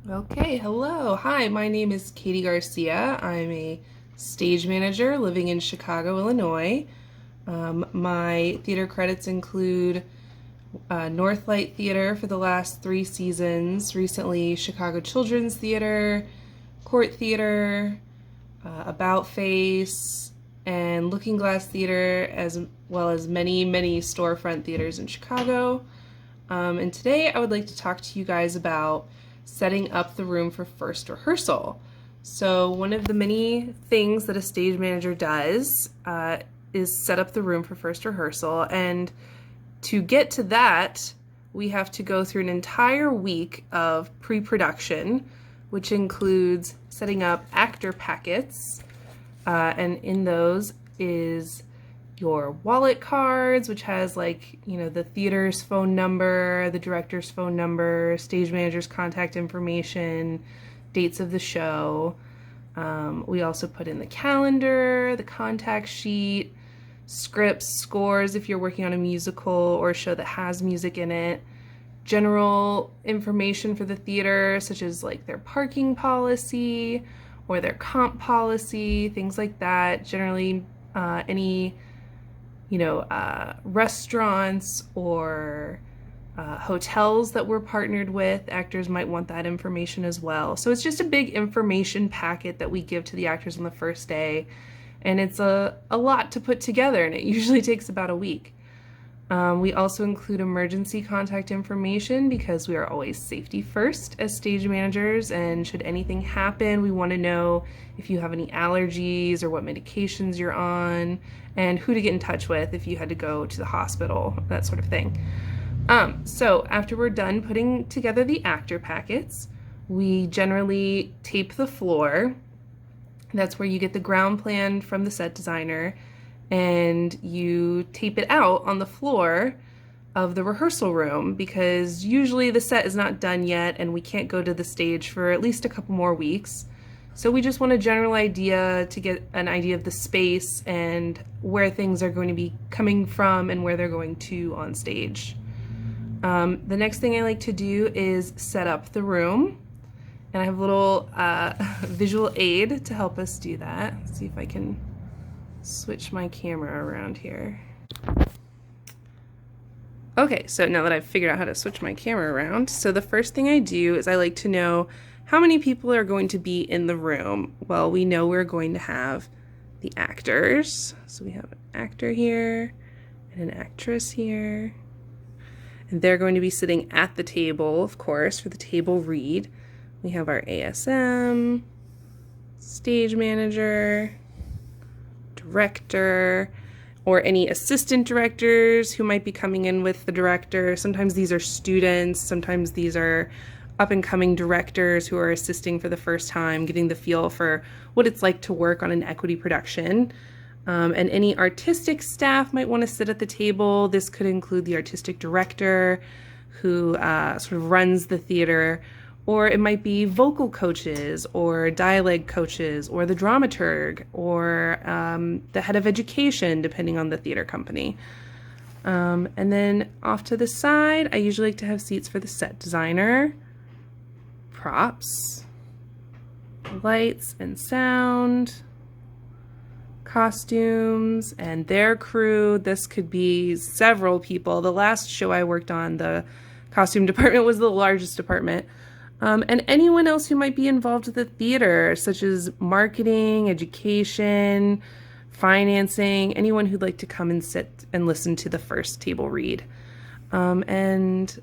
Okay, hello. Hi, my name is Katie Garcia. I'm a stage manager living in Chicago, Illinois. My theater credits include Northlight Theater for the last 3 seasons, recently Chicago Children's Theater, Court Theater, About Face, and Looking Glass Theater, as well as many storefront theaters in Chicago. And today I would like to talk to you guys about setting up the room for first rehearsal. So one of the many things that a stage manager does is set up the room for first rehearsal. And to get to that, we have to go through an entire week of pre-production, which includes setting up actor packets. And in those is your wallet cards, which has the theater's phone number, the director's phone number, stage manager's contact information, dates of the show. We also put in the calendar, the contact sheet, scripts, scores if you're working on a musical or a show that has music in it, general information for the theater, such as their parking policy or their comp policy, things like that. Generally, any restaurants or hotels that we're partnered with, actors might want that information as well. So it's just a big information packet that we give to the actors on the first day, and it's a lot to put together, and it usually takes about a week. We also include emergency contact information because we are always safety first as stage managers, and should anything happen, we want to know if you have any allergies or what medications you're on and who to get in touch with if you had to go to the hospital, that sort of thing. So after we're done putting together the actor packets, we generally tape the floor. That's where you get the ground plan from the set designer, and you tape it out on the floor of the rehearsal room, because usually the set is not done yet and we can't go to the stage for at least a couple more weeks. So we just want a general idea to get an idea of the space and where things are going to be coming from and where they're going to on stage. The next thing I like to do is set up the room, and I have a little visual aid to help us do that. Let's see if I can switch my camera around here. Okay, so now that I've figured out how to switch my camera around, so the first thing I do is I like to know how many people are going to be in the room. Well, we know we're going to have the actors. So we have an actor here and an actress here. And they're going to be sitting at the table, of course, for the table read. We have our ASM, stage manager, director, or any assistant directors who might be coming in with the director. Sometimes these are students, sometimes these are up-and-coming directors who are assisting for the first time, getting the feel for what it's like to work on an equity production. And any artistic staff might want to sit at the table. This could include the artistic director who sort of runs the theater, or it might be vocal coaches or dialect coaches or the dramaturg or the head of education, depending on the theater company. And then off to the side, I usually like to have seats for the set designer, props, lights and sound, costumes and their crew. This could be several people. The last show I worked on, the costume department was the largest department. And anyone else who might be involved with the theater, such as marketing, education, financing, anyone who'd like to come and sit and listen to the first table read. And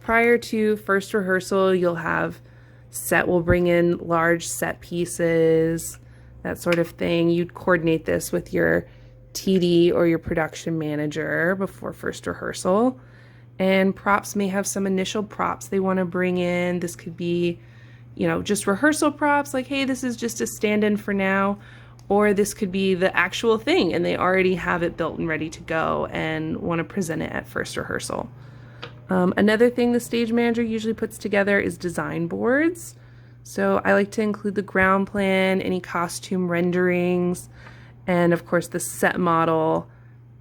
prior to first rehearsal, you'll have set will bring in large set pieces, that sort of thing. You'd coordinate this with your TD or your production manager before first rehearsal. And props may have some initial props they want to bring in. This could be, just rehearsal props, like, hey, this is just a stand-in for now. Or this could be the actual thing, and they already have it built and ready to go and want to present it at first rehearsal. Another thing the stage manager usually puts together is design boards. So I like to include the ground plan, any costume renderings, and of course the set model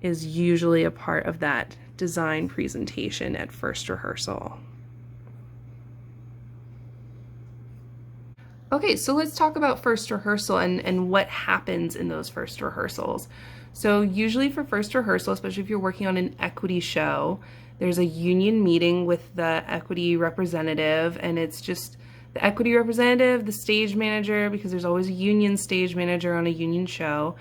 is usually a part of that design presentation at first rehearsal. Okay, so let's talk about first rehearsal and what happens in those first rehearsals. So, usually for first rehearsal, especially if you're working on an equity show, there's a union meeting with the equity representative, and it's just the equity representative, the stage manager, because there's always a union stage manager on a union show,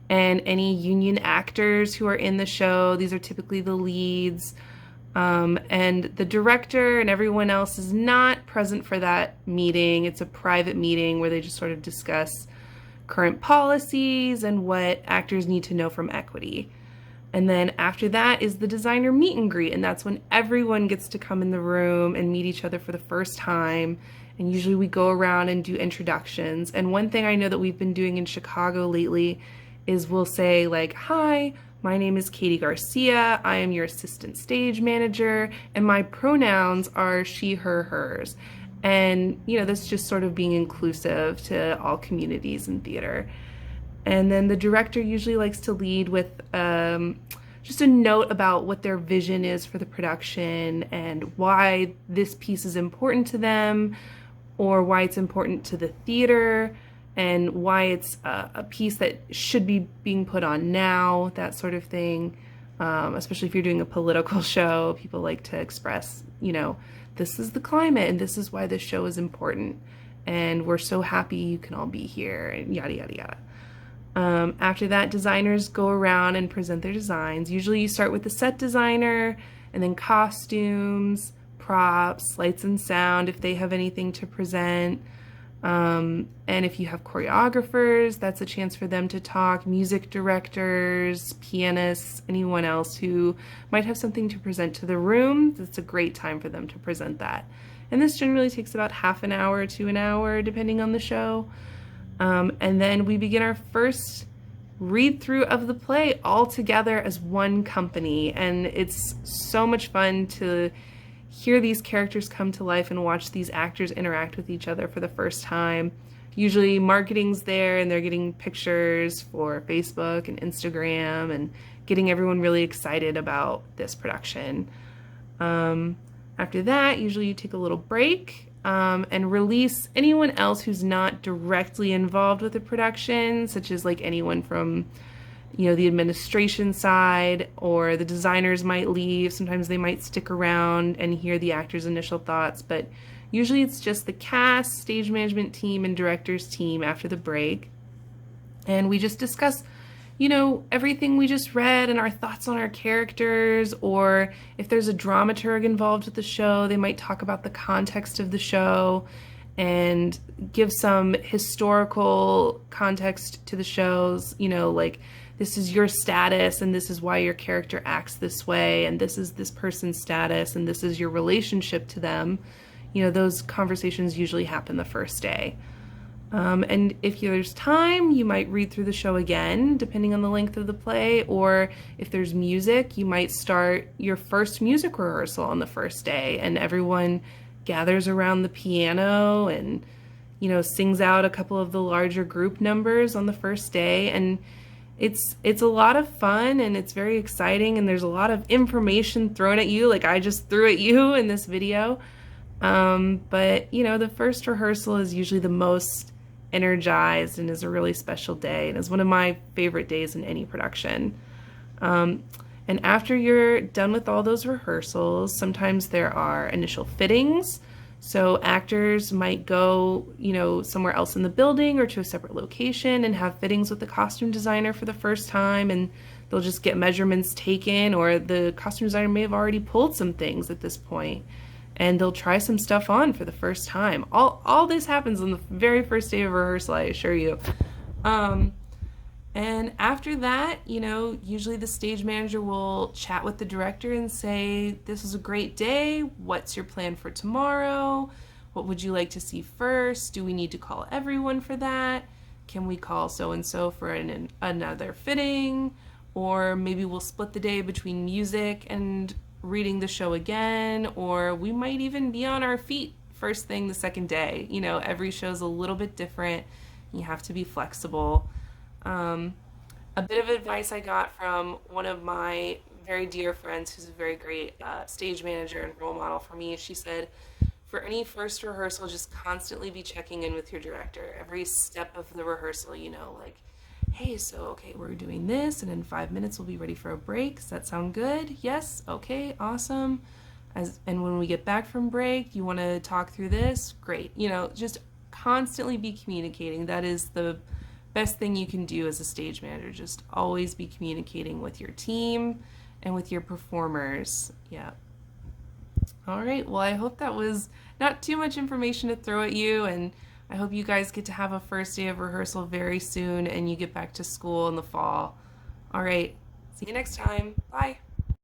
and any union actors who are in the show. These are typically the leads. And the director and everyone else is not present for that meeting. It's a private meeting where they just sort of discuss current policies and what actors need to know from equity. And then after that is the designer meet and greet, and that's when everyone gets to come in the room and meet each other for the first time. And usually we go around and do introductions. And one thing I know that we've been doing in Chicago lately is we'll say like, "Hi, my name is Katie Garcia. I am your assistant stage manager, and my pronouns are she, her, hers." And, that's just sort of being inclusive to all communities in theater. And then the director usually likes to lead with just a note about what their vision is for the production and why this piece is important to them, or why it's important to the theater, and why it's a piece that should be being put on now, that sort of thing. Especially if you're doing a political show, people like to express, this is the climate and this is why this show is important. And we're so happy you can all be here, and yada, yada, yada. After that, designers go around and present their designs. Usually you start with the set designer, and then costumes, props, lights and sound if they have anything to present. And if you have choreographers, that's a chance for them to talk, music directors, pianists, anyone else who might have something to present to the room. That's a great time for them to present that. And this generally takes about half an hour to an hour, depending on the show. And then we begin our first read through of the play all together as one company. And it's so much fun to hear these characters come to life and watch these actors interact with each other for the first time. Usually marketing's there and they're getting pictures for Facebook and Instagram and getting everyone really excited about this production. After that, usually you take a little break and release anyone else who's not directly involved with the production, such as like anyone from the administration side, or the designers might leave. Sometimes they might stick around and hear the actors' initial thoughts, but usually it's just the cast, stage management team, and director's team after the break. And we just discuss, everything we just read and our thoughts on our characters, or if there's a dramaturg involved with the show, they might talk about the context of the show and give some historical context to the shows, like, this is your status and this is why your character acts this way, and this is this person's status and this is your relationship to them. Those conversations usually happen the first day. And if there's time, you might read through the show again, depending on the length of the play, or if there's music, you might start your first music rehearsal on the first day, and everyone gathers around the piano and, sings out a couple of the larger group numbers on the first day. And it's a lot of fun and it's very exciting, and there's a lot of information thrown at you, like I just threw at you in this video. But the first rehearsal is usually the most energized and is a really special day and is one of my favorite days in any production. And after you're done with all those rehearsals, sometimes there are initial fittings. So actors might go, somewhere else in the building or to a separate location and have fittings with the costume designer for the first time, and they'll just get measurements taken, or the costume designer may have already pulled some things at this point, and they'll try some stuff on for the first time. All this happens on the very first day of rehearsal, I assure you. And after that, usually the stage manager will chat with the director and say, "This was a great day. What's your plan for tomorrow? What would you like to see first? Do we need to call everyone for that? Can we call so-and-so for another fitting? Or maybe we'll split the day between music and reading the show again, or we might even be on our feet first thing the second day." Every show's a little bit different. You have to be flexible. A bit of advice I got from one of my very dear friends who's a very great stage manager and role model for me. She said, For any first rehearsal, just constantly be checking in with your director. Every step of the rehearsal, like, hey, so okay, we're doing this, and in 5 minutes we'll be ready for a break. Does that sound good? Yes? Okay, awesome. And when we get back from break, you want to talk through this? Great. Just constantly be communicating. That is the best thing you can do as a stage manager. Just always be communicating with your team and with your performers. Yeah. All right. Well, I hope that was not too much information to throw at you, and I hope you guys get to have a first day of rehearsal very soon and you get back to school in the fall. All right. See you next time. Bye.